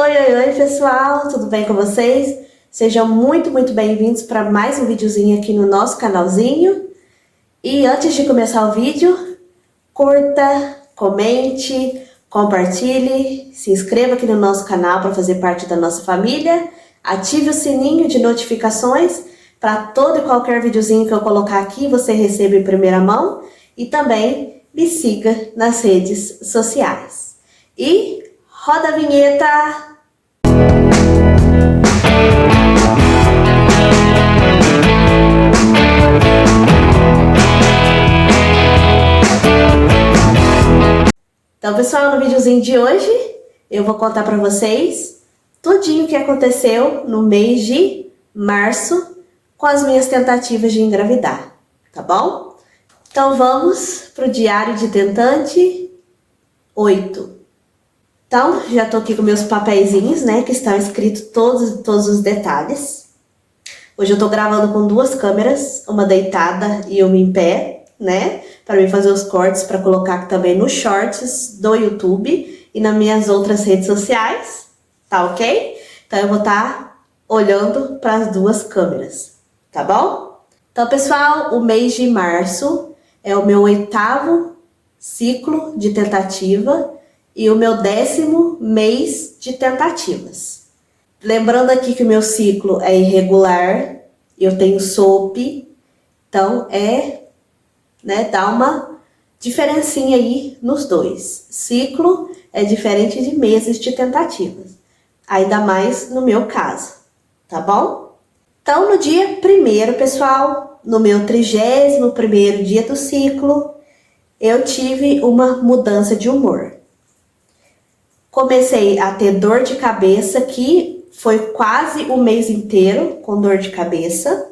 Oi, pessoal, tudo bem com vocês? Sejam muito bem-vindos para mais um videozinho aqui no nosso canalzinho. E antes de começar o vídeo, curta, comente, compartilhe, se inscreva aqui no nosso canal para fazer parte da nossa família, ative o sininho de notificações para todo e qualquer videozinho que eu colocar aqui você receba em primeira mão e também me siga nas redes sociais. E roda a vinheta! Então, pessoal, no videozinho de hoje, eu vou contar para vocês tudinho o que aconteceu no mês de março com as minhas tentativas de engravidar, tá bom? Então, vamos para o Diário de Tentante 8. Então, já tô aqui com meus papeizinhos, né, que estão escritos todos os detalhes. Hoje eu tô gravando com duas câmeras, uma deitada e uma em pé, né, para mim fazer os cortes para colocar também nos shorts do YouTube e nas minhas outras redes sociais, tá ok? Então eu vou estar olhando para as duas câmeras, tá bom? Então, pessoal, o mês de março é o meu 8º ciclo de tentativa e o meu 10º mês de tentativas. Lembrando aqui que o meu ciclo é irregular, eu tenho SOP, então dá uma diferencinha aí nos dois. Ciclo é diferente de meses de tentativas, ainda mais no meu caso, tá bom? Então, no dia 1º, pessoal, no meu 31º dia do ciclo, eu tive uma mudança de humor. Comecei a ter dor de cabeça, que foi quase o mês inteiro com dor de cabeça,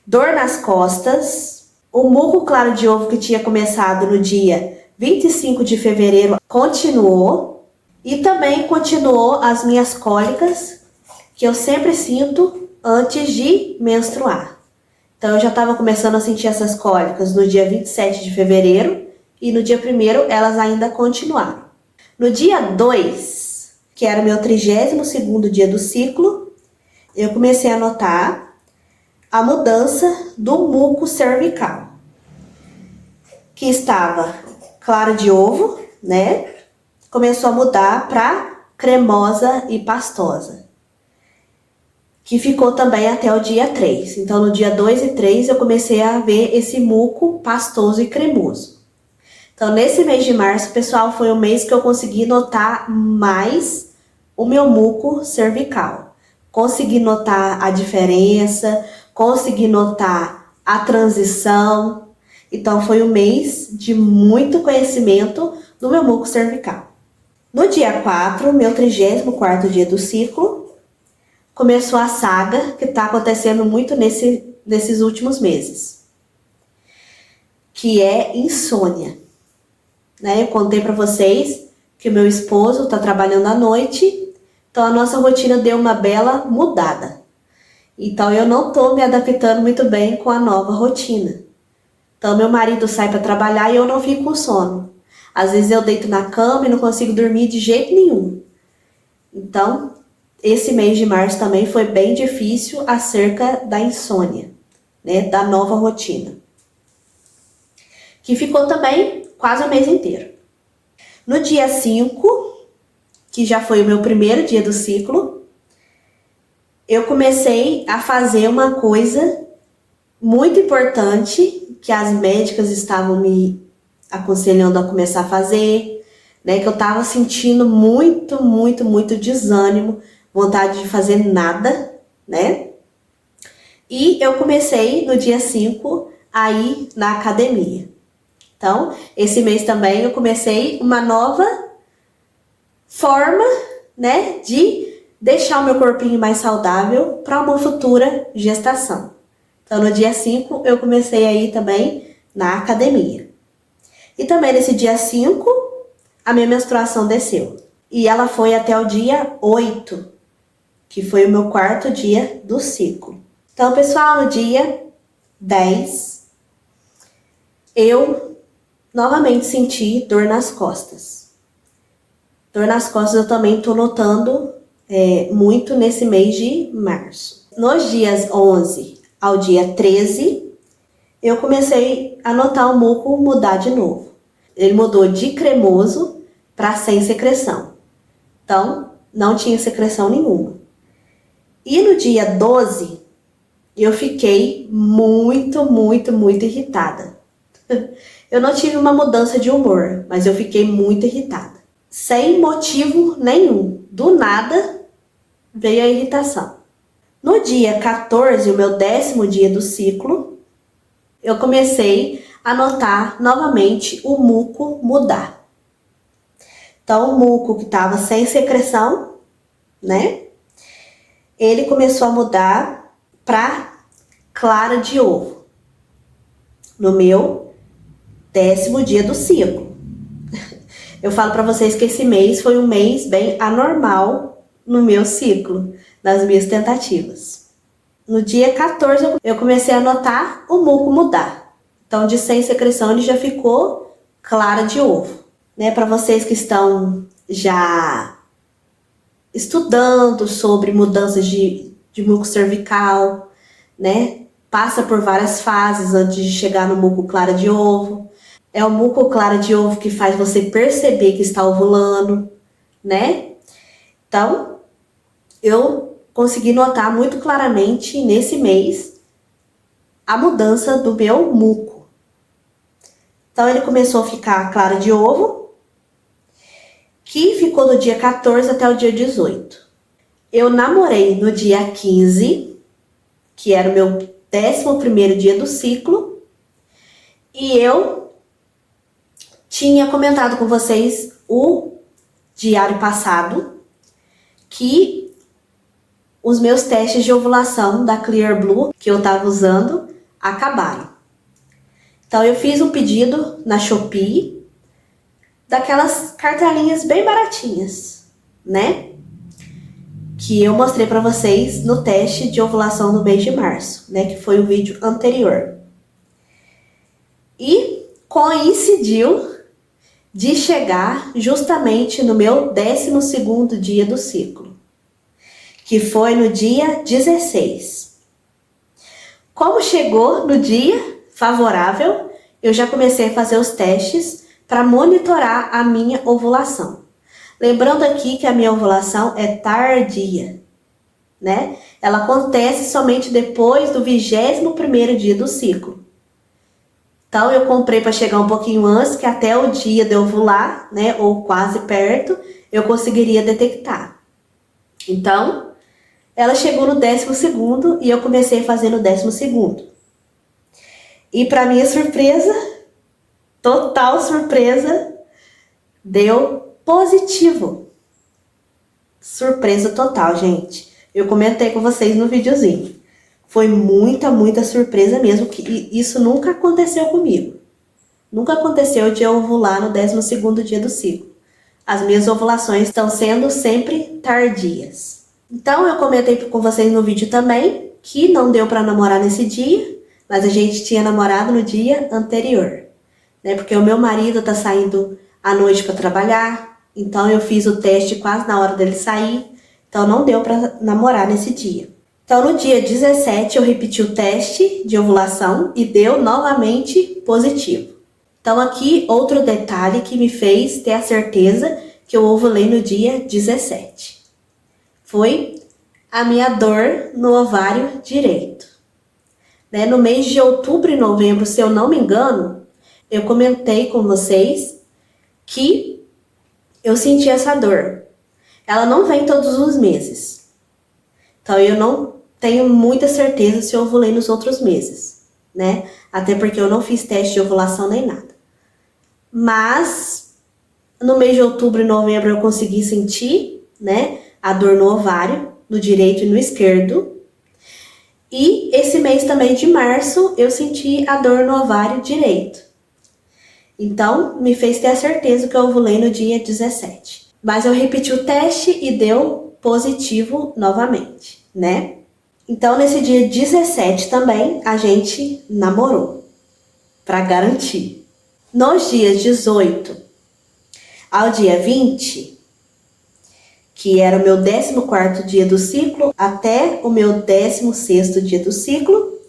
dor nas costas, o muco claro de ovo que tinha começado no dia 25 de fevereiro continuou e também continuou as minhas cólicas que eu sempre sinto antes de menstruar. Então eu já estava começando a sentir essas cólicas no dia 27 de fevereiro e no dia 1º elas ainda continuaram. No dia 2, que era o meu 32º dia do ciclo, eu comecei a notar a mudança do muco cervical, que estava clara de ovo, né? Começou a mudar para cremosa e pastosa, que ficou também até o dia 3. Então, no dia 2 e 3, eu comecei a ver esse muco pastoso e cremoso. Então, nesse mês de março, pessoal, foi o mês que eu consegui notar mais o meu muco cervical. Consegui notar a diferença, consegui notar a transição. Então, foi um mês de muito conhecimento do meu muco cervical. No dia 4, meu 34º dia do ciclo, começou a saga que está acontecendo muito nesses últimos meses, que é insônia. Eu contei para vocês que o meu esposo está trabalhando à noite, então a nossa rotina deu uma bela mudada. Então eu não estou me adaptando muito bem com a nova rotina. Então meu marido sai para trabalhar e eu não fico com sono. Às vezes eu deito na cama e não consigo dormir de jeito nenhum. Então esse mês de março também foi bem difícil acerca da insônia, da nova rotina, que ficou também quase o mês inteiro. No dia 5, que já foi o meu 1º dia do ciclo, eu comecei a fazer uma coisa muito importante que as médicas estavam me aconselhando a começar a fazer, que eu estava sentindo muito desânimo, vontade de fazer nada, E eu comecei no dia 5 a ir na academia. Então, esse mês também eu comecei uma nova forma, de deixar o meu corpinho mais saudável para uma futura gestação. Então, no dia 5, eu comecei a ir também na academia. E também nesse dia 5, a minha menstruação desceu. E ela foi até o dia 8, que foi o meu 4º dia do ciclo. Então, pessoal, no dia 10, eu novamente senti dor nas costas. Dor nas costas eu também tô notando muito nesse mês de março. Nos dias 11 ao dia 13, eu comecei a notar o muco mudar de novo. Ele mudou de cremoso para sem secreção. Então, não tinha secreção nenhuma. E no dia 12, eu fiquei muito irritada. Eu não tive uma mudança de humor, mas eu fiquei muito irritada. Sem motivo nenhum. Do nada, veio a irritação. No dia 14, o meu 10º dia do ciclo, eu comecei a notar novamente o muco mudar. Então, o muco que estava sem secreção, né? Ele começou a mudar para clara de ovo. No meu 10º dia do ciclo. Eu falo para vocês que esse mês foi um mês bem anormal no meu ciclo, nas minhas tentativas. No dia 14, eu comecei a notar o muco mudar. Então, de sem secreção, ele já ficou clara de ovo. Né? Para vocês que estão já estudando sobre mudanças de muco cervical, né? Passa por várias fases antes de chegar no muco clara de ovo. É o muco clara de ovo que faz você perceber que está ovulando, né? Então, eu consegui notar muito claramente nesse mês a mudança do meu muco. Então, ele começou a ficar clara de ovo, que ficou do dia 14 até o dia 18. Eu namorei no dia 15, que era o meu 11º dia do ciclo, e eu tinha comentado com vocês o diário passado que os meus testes de ovulação da Clear Blue que eu estava usando acabaram. Então eu fiz um pedido na Shopee daquelas cartelinhas bem baratinhas, né? Que eu mostrei para vocês no teste de ovulação no mês de março, né? Que foi o vídeo anterior. E coincidiu de chegar justamente no meu 12º dia do ciclo, que foi no dia 16. Como chegou no dia favorável, eu já comecei a fazer os testes para monitorar a minha ovulação. Lembrando aqui que a minha ovulação é tardia, né? Ela acontece somente depois do 21º dia do ciclo. Então, eu comprei para chegar um pouquinho antes, que até o dia de ovular, né, ou quase perto, eu conseguiria detectar. Então, ela chegou no 12º e eu comecei a fazer no 12º. E para minha surpresa, total surpresa, deu positivo. Surpresa total, gente. Eu comentei com vocês no videozinho. Foi muita surpresa mesmo, que isso nunca aconteceu comigo. Nunca aconteceu de eu ovular no 12º dia do ciclo. As minhas ovulações estão sendo sempre tardias. Então, eu comentei com vocês no vídeo também que não deu para namorar nesse dia, mas a gente tinha namorado no dia anterior, né? Porque o meu marido tá saindo à noite para trabalhar, então eu fiz o teste quase na hora dele sair, então não deu para namorar nesse dia. Então, no dia 17, eu repeti o teste de ovulação e deu novamente positivo. Então, aqui, outro detalhe que me fez ter a certeza que eu ovulei no dia 17. Foi a minha dor no ovário direito. Né? No mês de outubro e novembro, se eu não me engano, eu comentei com vocês que eu senti essa dor. Ela não vem todos os meses. Então, eu não tenho muita certeza se eu ovulei nos outros meses, né? Até porque eu não fiz teste de ovulação nem nada. Mas, no mês de outubro e novembro eu consegui sentir, né, a dor no ovário, no direito e no esquerdo. E esse mês também de março eu senti a dor no ovário direito. Então, me fez ter a certeza que eu ovulei no dia 17. Mas eu repeti o teste e deu positivo novamente, né? Então, nesse dia 17 também, a gente namorou, para garantir. Nos dias 18 ao dia 20, que era o meu 14º dia do ciclo, até o meu 16º dia do ciclo,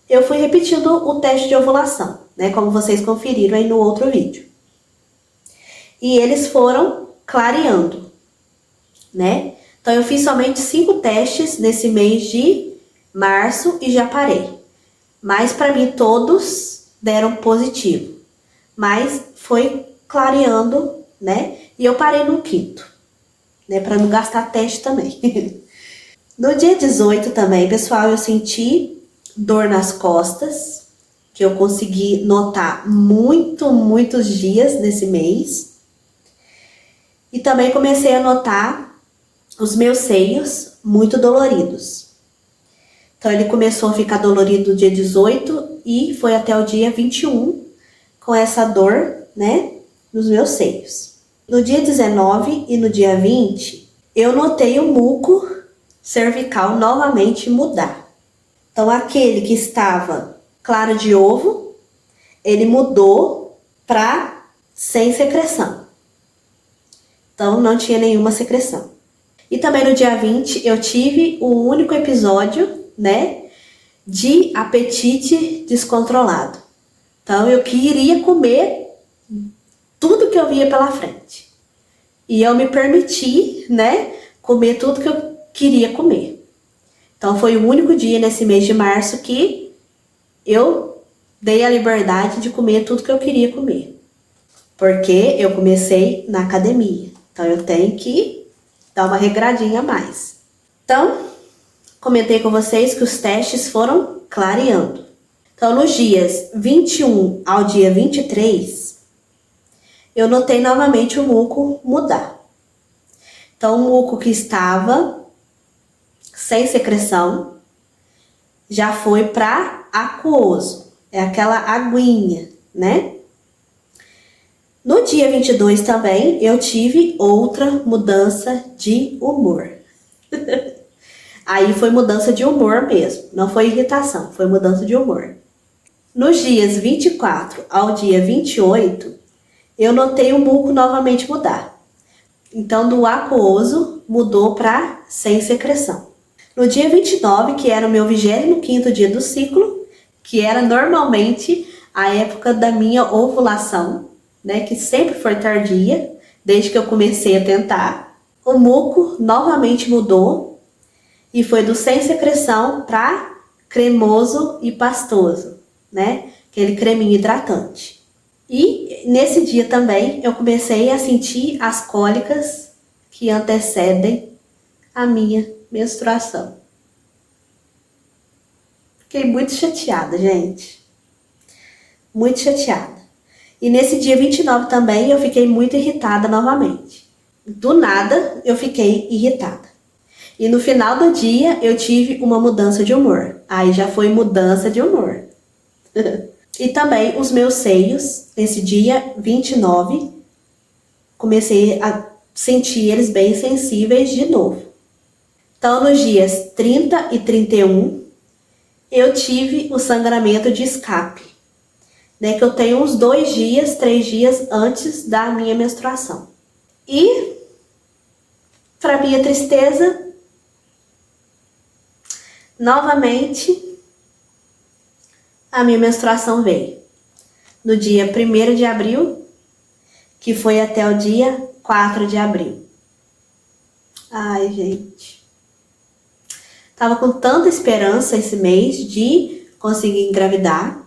eu fui repetindo o teste de ovulação, né? Como vocês conferiram aí no outro vídeo. E eles foram clareando, né? Então eu fiz somente 5 testes nesse mês de março e já parei. Mas para mim todos deram positivo. Mas foi clareando, né? E eu parei no 5º, né? Para não gastar teste também. No dia 18 também, pessoal, eu senti dor nas costas, que eu consegui notar muitos dias nesse mês. E também comecei a notar os meus seios muito doloridos. Então ele começou a ficar dolorido no dia 18 e foi até o dia 21 com essa dor, né, nos meus seios. No dia 19 e no dia 20, eu notei o muco cervical novamente mudar. Então aquele que estava claro de ovo, ele mudou para sem secreção. Então não tinha nenhuma secreção. E também no dia 20 eu tive um único episódio, né, de apetite descontrolado. Então eu queria comer tudo que eu via pela frente. E eu me permiti, né, comer tudo que eu queria comer. Então foi o único dia nesse mês de março que eu dei a liberdade de comer tudo que eu queria comer. Porque eu comecei na academia. Então eu tenho que dar uma regradinha a mais. Então, comentei com vocês que os testes foram clareando. Então, nos dias 21 ao dia 23, eu notei novamente o muco mudar. Então, o muco que estava sem secreção já foi para aquoso. É aquela aguinha, né? No dia 22 também, eu tive outra mudança de humor. Aí foi mudança de humor mesmo, não foi irritação, foi mudança de humor. Nos dias 24 ao dia 28, eu notei o muco novamente mudar. Então, do aquoso mudou para sem secreção. No dia 29, que era o meu 25º dia do ciclo, que era normalmente a época da minha ovulação, né, que sempre foi tardia, desde que eu comecei a tentar, o muco novamente mudou e foi do sem secreção para cremoso e pastoso, né, aquele creminho hidratante. E nesse dia também eu comecei a sentir as cólicas que antecedem a minha menstruação. Fiquei muito chateada, gente. Muito chateada. E nesse dia 29 também eu fiquei muito irritada novamente. Do nada eu fiquei irritada. E no final do dia eu tive uma mudança de humor. Aí já foi mudança de humor. E também os meus seios, nesse dia 29, comecei a sentir eles bem sensíveis de novo. Então nos dias 30 e 31, eu tive o sangramento de escape, né, que eu tenho uns 2 dias, 3 dias antes da minha menstruação. E, para minha tristeza, novamente, a minha menstruação veio. No dia 1º de abril, que foi até o dia 4 de abril. Ai, gente. Tava com tanta esperança esse mês de conseguir engravidar,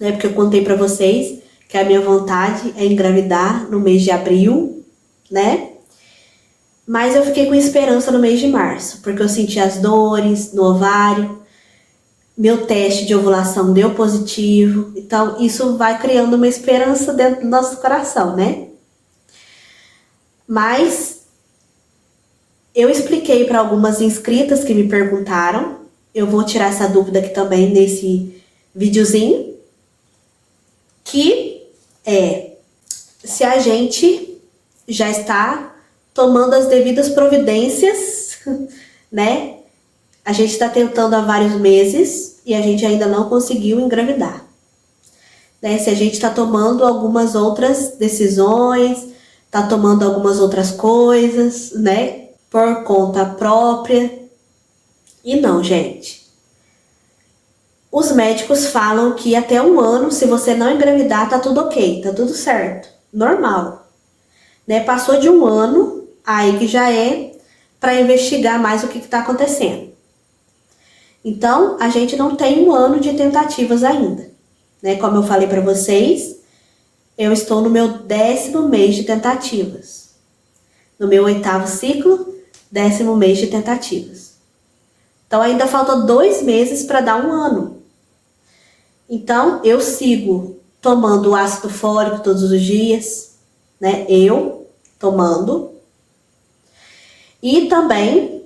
né? Porque eu contei pra vocês que a minha vontade é engravidar no mês de abril, né? Mas eu fiquei com esperança no mês de março, porque eu senti as dores no ovário, meu teste de ovulação deu positivo, então isso vai criando uma esperança dentro do nosso coração, né? Mas eu expliquei para algumas inscritas que me perguntaram, eu vou tirar essa dúvida aqui também nesse videozinho, que se a gente já está tomando as devidas providências, né? A gente está tentando há vários meses e a gente ainda não conseguiu engravidar. Né? Se a gente está tomando algumas outras decisões, tá tomando algumas outras coisas, né? Por conta própria. E não, gente. Os médicos falam que até 1 ano, se você não engravidar, tá tudo ok, tá tudo certo, normal. Né? Passou de 1 ano, aí que já é para investigar mais o que está acontecendo. Então, a gente não tem 1 ano de tentativas ainda. Né? Como eu falei para vocês, eu estou no meu 10º mês de tentativas. No meu 8º ciclo, 10º mês de tentativas. Então, ainda falta 2 meses para dar 1 ano. Então, eu sigo tomando ácido fólico todos os dias, né? Eu tomando. E também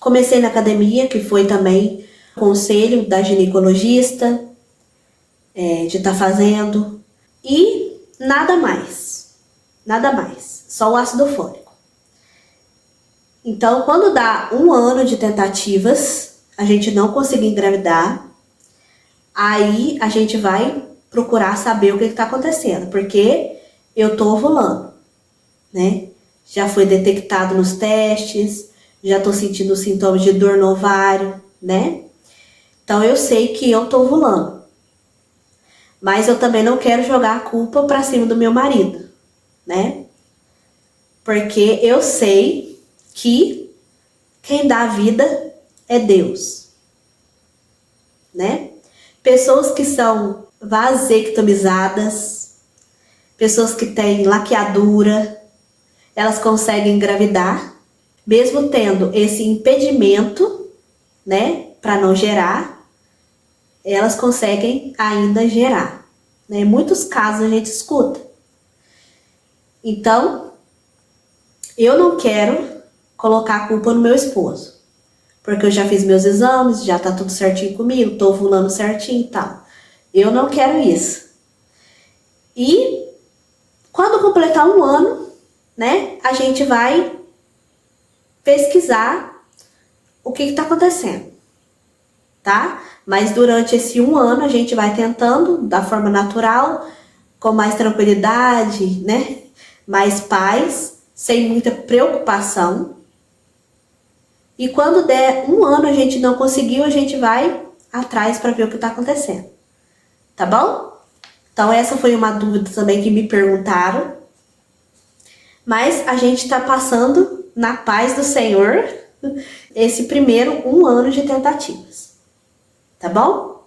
comecei na academia, que foi também conselho da ginecologista, de estar fazendo. E nada mais. Nada mais. Só o ácido fólico. Então, quando dá 1 ano de tentativas, a gente não conseguir engravidar, aí a gente vai procurar saber o que está acontecendo, porque eu tô ovulando, né? Já foi detectado nos testes, já tô sentindo sintomas de dor no ovário, né? Então eu sei que eu tô ovulando. Mas eu também não quero jogar a culpa para cima do meu marido, né? Porque eu sei que quem dá a vida é Deus, né? Pessoas que são vasectomizadas, pessoas que têm laqueadura, elas conseguem engravidar, mesmo tendo esse impedimento, né, para não gerar, elas conseguem ainda gerar, né? Em muitos casos a gente escuta. Então, eu não quero colocar a culpa no meu esposo. Porque eu já fiz meus exames, já tá tudo certinho comigo, tô ovulando certinho e tal. Eu não quero isso. E quando completar 1 ano, né, a gente vai pesquisar o que tá acontecendo, tá? Mas durante esse 1 ano a gente vai tentando, da forma natural, com mais tranquilidade, né? Mais paz, sem muita preocupação. E quando der 1 ano a gente não conseguiu, a gente vai atrás para ver o que está acontecendo. Tá bom? Então essa foi uma dúvida também que me perguntaram. Mas a gente está passando na paz do Senhor esse primeiro 1 ano de tentativas. Tá bom?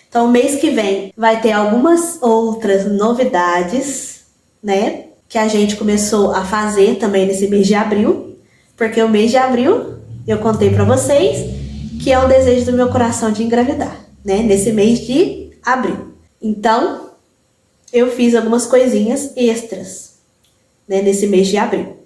Então mês que vem vai ter algumas outras novidades, né? Que a gente começou a fazer também nesse mês de abril. Porque o mês de abril eu contei para vocês que é um desejo do meu coração de engravidar, né? Nesse mês de abril. Então, eu fiz algumas coisinhas extras, né? Nesse mês de abril.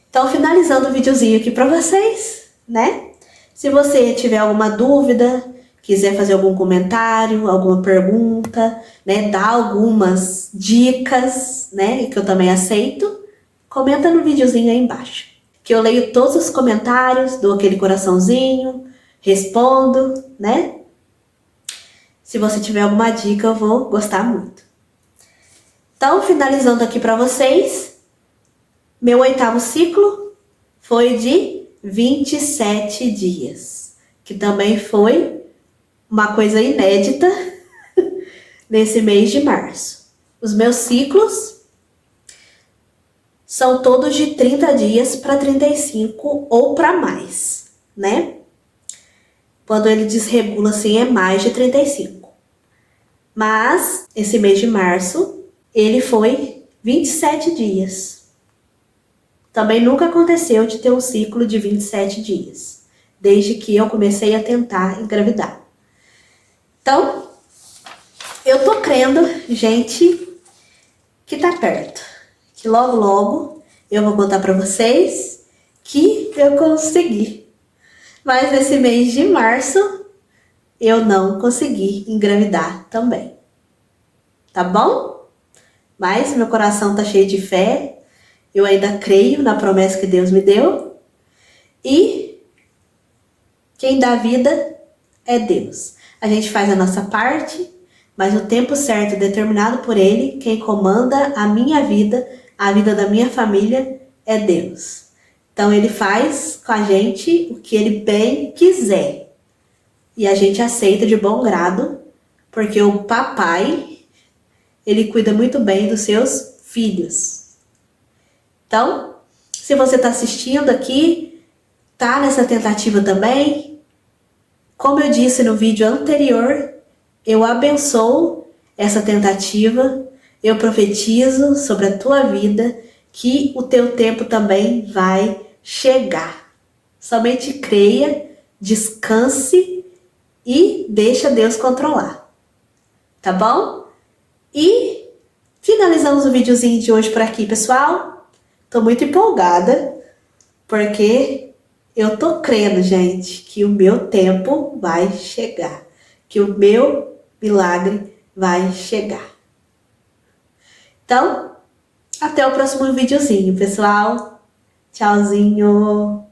Então, finalizando o videozinho aqui para vocês, né? Se você tiver alguma dúvida, quiser fazer algum comentário, alguma pergunta, né? Dar algumas dicas, né? Que eu também aceito, comenta no videozinho aí embaixo. Que eu leio todos os comentários, dou aquele coraçãozinho, respondo, né? Se você tiver alguma dica, eu vou gostar muito. Então, finalizando aqui para vocês, meu 8º ciclo foi de 27 dias, que também foi uma coisa inédita nesse mês de março. Os meus ciclos são todos de 30 dias para 35 ou para mais, né? Quando ele desregula assim é mais de 35. Mas esse mês de março ele foi 27 dias. Também nunca aconteceu de ter um ciclo de 27 dias, desde que eu comecei a tentar engravidar. Então, eu tô crendo, gente, que tá perto. Que logo, logo eu vou contar pra vocês que eu consegui. Mas nesse mês de março, eu não consegui engravidar também. Tá bom? Mas meu coração tá cheio de fé. Eu ainda creio na promessa que Deus me deu. E quem dá vida é Deus. A gente faz a nossa parte, mas o tempo certo determinado por Ele, quem comanda a minha vida, a vida da minha família, é Deus. Então Ele faz com a gente o que Ele bem quiser. E a gente aceita de bom grado, porque o papai, ele cuida muito bem dos seus filhos. Então, se você está assistindo aqui, tá nessa tentativa também, como eu disse no vídeo anterior, eu abençoo essa tentativa, eu profetizo sobre a tua vida que o teu tempo também vai chegar. Somente creia, descanse e deixa Deus controlar. Tá bom? E finalizamos o videozinho de hoje por aqui, pessoal. Tô muito empolgada, porque eu tô crendo, gente, que o meu tempo vai chegar. Que o meu milagre vai chegar. Então, até o próximo videozinho, pessoal. Tchauzinho!